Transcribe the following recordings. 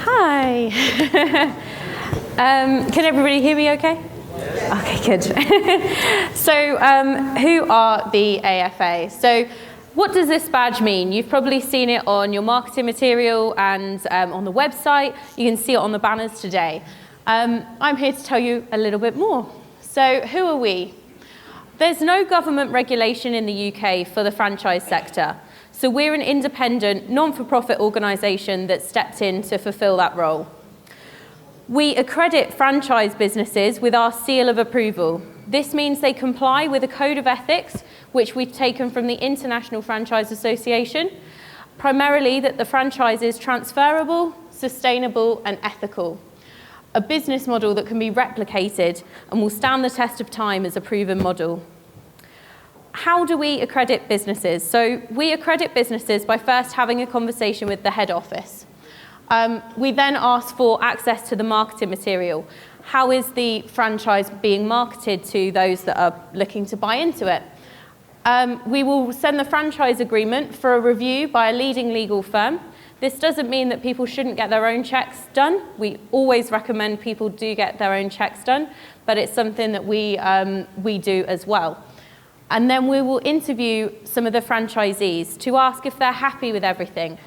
Hi. Can everybody hear me okay? Okay, good. So who are the AFA? So what does this badge mean? You've probably seen it on your marketing material and on the website. You can see it on the banners today. I'm here to tell you a little bit more. So who are we? There's no government regulation in the UK for the franchise sector. So we're an independent, non-for-profit organisation that stepped in to fulfil that role. We accredit franchise businesses with our seal of approval. This means they comply with a code of ethics, which we've taken from the International Franchise Association, primarily that the franchise is transferable, sustainable and ethical. A business model that can be replicated and will stand the test of time as a proven model. How do we accredit businesses? So we accredit businesses by first having a conversation with the head office. We then ask for access to the marketing material. How is the franchise being marketed to those that are looking to buy into it? We will send the franchise agreement for a review by a leading legal firm. This doesn't mean that people shouldn't get their own checks done. We always recommend people do get their own checks done, but it's something that we do as well. And then we will interview some of the franchisees to ask if they're happy with everything.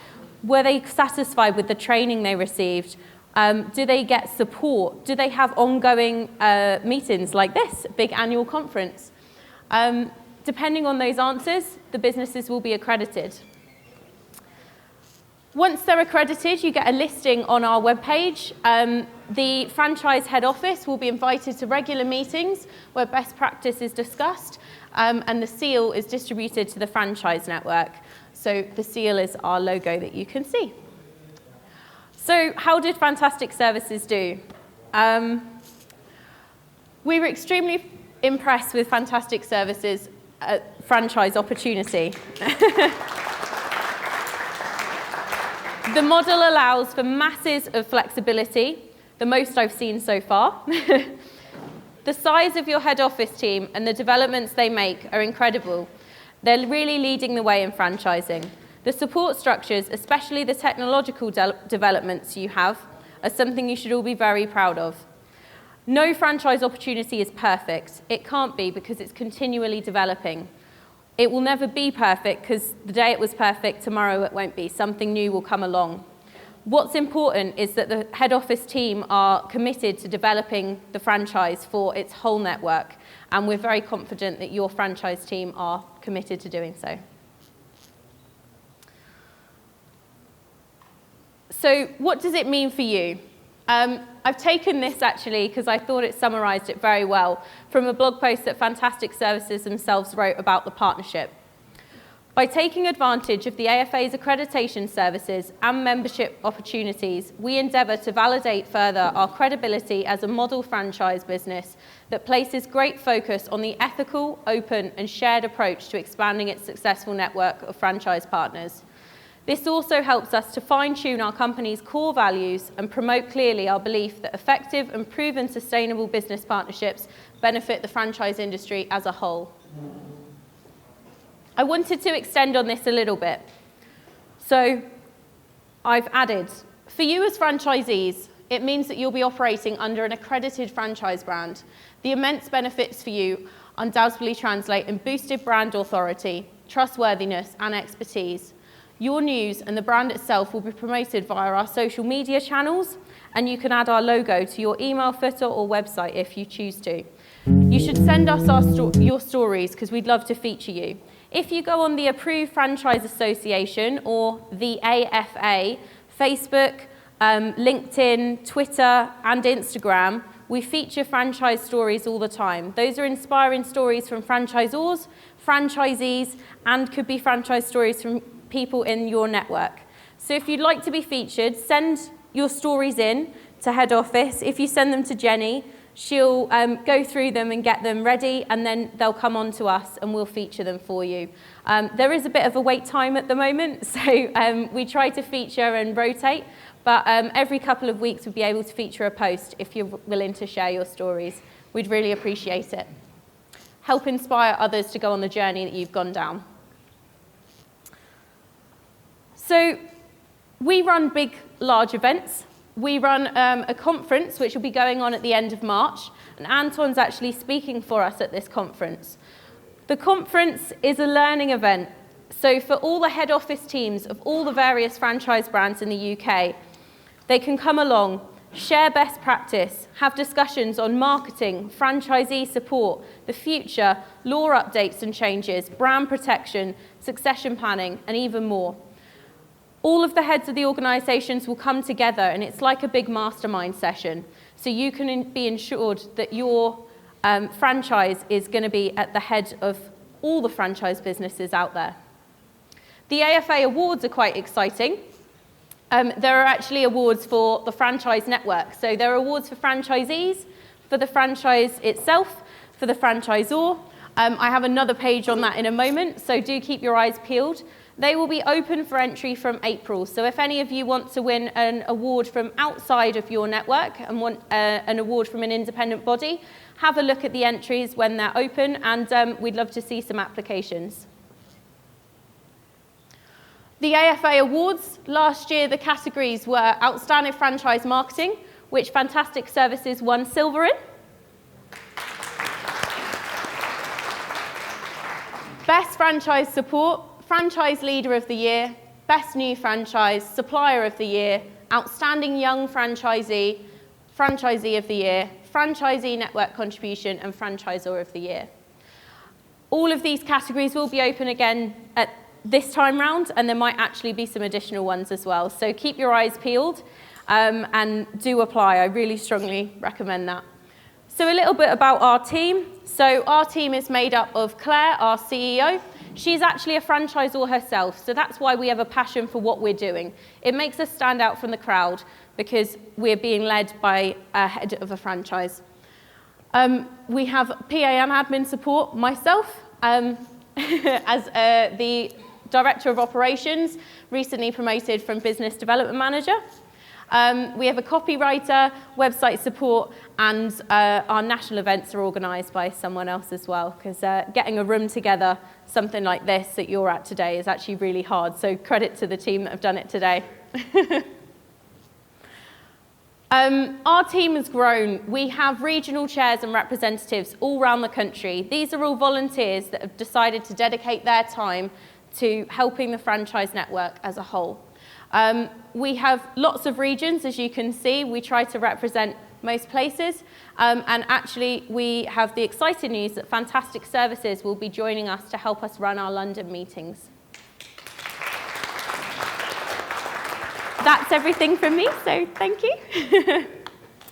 Were they satisfied with the training they received? Do they get support? Do they have ongoing meetings like this, a big annual conference? Depending on those answers, the businesses will be accredited. Once they're accredited, you get a listing on our webpage. The franchise head office will be invited to regular meetings where best practice is discussed, and the seal is distributed to the franchise network. So the seal is our logo that you can see. So how did Fantastic Services do? We were extremely impressed with Fantastic Services' franchise opportunity. The model allows for masses of flexibility, the most I've seen so far. The size of your head office team and the developments they make are incredible. They're really leading the way in franchising. The support structures, especially the technological developments you have, are something you should all be very proud of. No franchise opportunity is perfect. It can't be because it's continually developing. It will never be perfect because the day it was perfect, tomorrow it won't be. Something new will come along. What's important is that the head office team are committed to developing the franchise for its whole network, and we're very confident that your franchise team are committed to doing so. So what does it mean for you? I've taken this actually because I thought it summarised it very well from a blog post that Fantastic Services themselves wrote about the partnership. By taking advantage of the AFA's accreditation services and membership opportunities, we endeavour to validate further our credibility as a model franchise business that places great focus on the ethical, open and shared approach to expanding its successful network of franchise partners. This also helps us to fine-tune our company's core values and promote clearly our belief that effective and proven sustainable business partnerships benefit the franchise industry as a whole. I wanted to extend on this a little bit. So I've added, for you as franchisees, it means that you'll be operating under an accredited franchise brand. The immense benefits for you undoubtedly translate in boosted brand authority, trustworthiness and expertise. Your news and the brand itself will be promoted via our social media channels, and you can add our logo to your email footer or website if you choose to. You should send us your stories because we'd love to feature you. If you go on the Approved Franchise Association or the AFA, Facebook, LinkedIn, Twitter and Instagram, we feature franchise stories all the time. Those are inspiring stories from franchisors, franchisees, and could be franchise stories from people in your network. So if you'd like to be featured, send your stories in to head office. If you send them to Jenny, she'll go through them and get them ready, and then they'll come on to us and we'll feature them for you. There is a bit of a wait time at the moment, so we try to feature and rotate, but every couple of weeks we'll be able to feature a post if you're willing to share your stories. We'd really appreciate it. Help inspire others to go on the journey that you've gone down. So we run big, large events. we run a conference which will be going on at the end of March, and Anton's actually speaking for us at this conference. The conference is a learning event, so for all the head office teams of all the various franchise brands in the UK, they can come along, share best practice, have discussions on marketing, franchisee support, the future, law updates and changes, brand protection, succession planning, and even more. All of the heads of the organisations will come together, and it's like a big mastermind session. So you can be ensured that your franchise is going to be at the head of all the franchise businesses out there. The AFA Awards are quite exciting. There are actually awards for the franchise network. So there are awards for franchisees, for the franchise itself, for the franchisor. I have another page on that in a moment, so do keep your eyes peeled. They will be open for entry from April. So if any of you want to win an award from outside of your network and want an award from an independent body, have a look at the entries when they're open, and we'd love to see some applications. The AFA Awards, last year the categories were Outstanding Franchise Marketing, which Fantastic Services won silver in. Best Franchise Support, Franchise Leader of the Year, Best New Franchise, Supplier of the Year, Outstanding Young Franchisee, Franchisee of the Year, Franchisee Network Contribution, and Franchisor of the Year. All of these categories will be open again at this time round, and there might actually be some additional ones as well. So keep your eyes peeled and do apply. I really strongly recommend that. So a little bit about our team. So our team is made up of Claire, our CEO. She's actually a franchisor herself, so that's why we have a passion for what we're doing. It makes us stand out from the crowd because we're being led by a head of a franchise. We have PA and admin support, myself, as the Director of Operations, recently promoted from Business Development Manager. We have a copywriter, website support, and our national events are organised by someone else as well, because getting a room together, something like this that you're at today, is actually really hard. So credit to the team that have done it today. Our team has grown. We have regional chairs and representatives all around the country. These are all volunteers that have decided to dedicate their time to helping the franchise network as a whole. We have lots of regions, as you can see. We try to represent most places. And actually, we have the exciting news that Fantastic Services will be joining us to help us run our London meetings. That's everything from me, so thank you.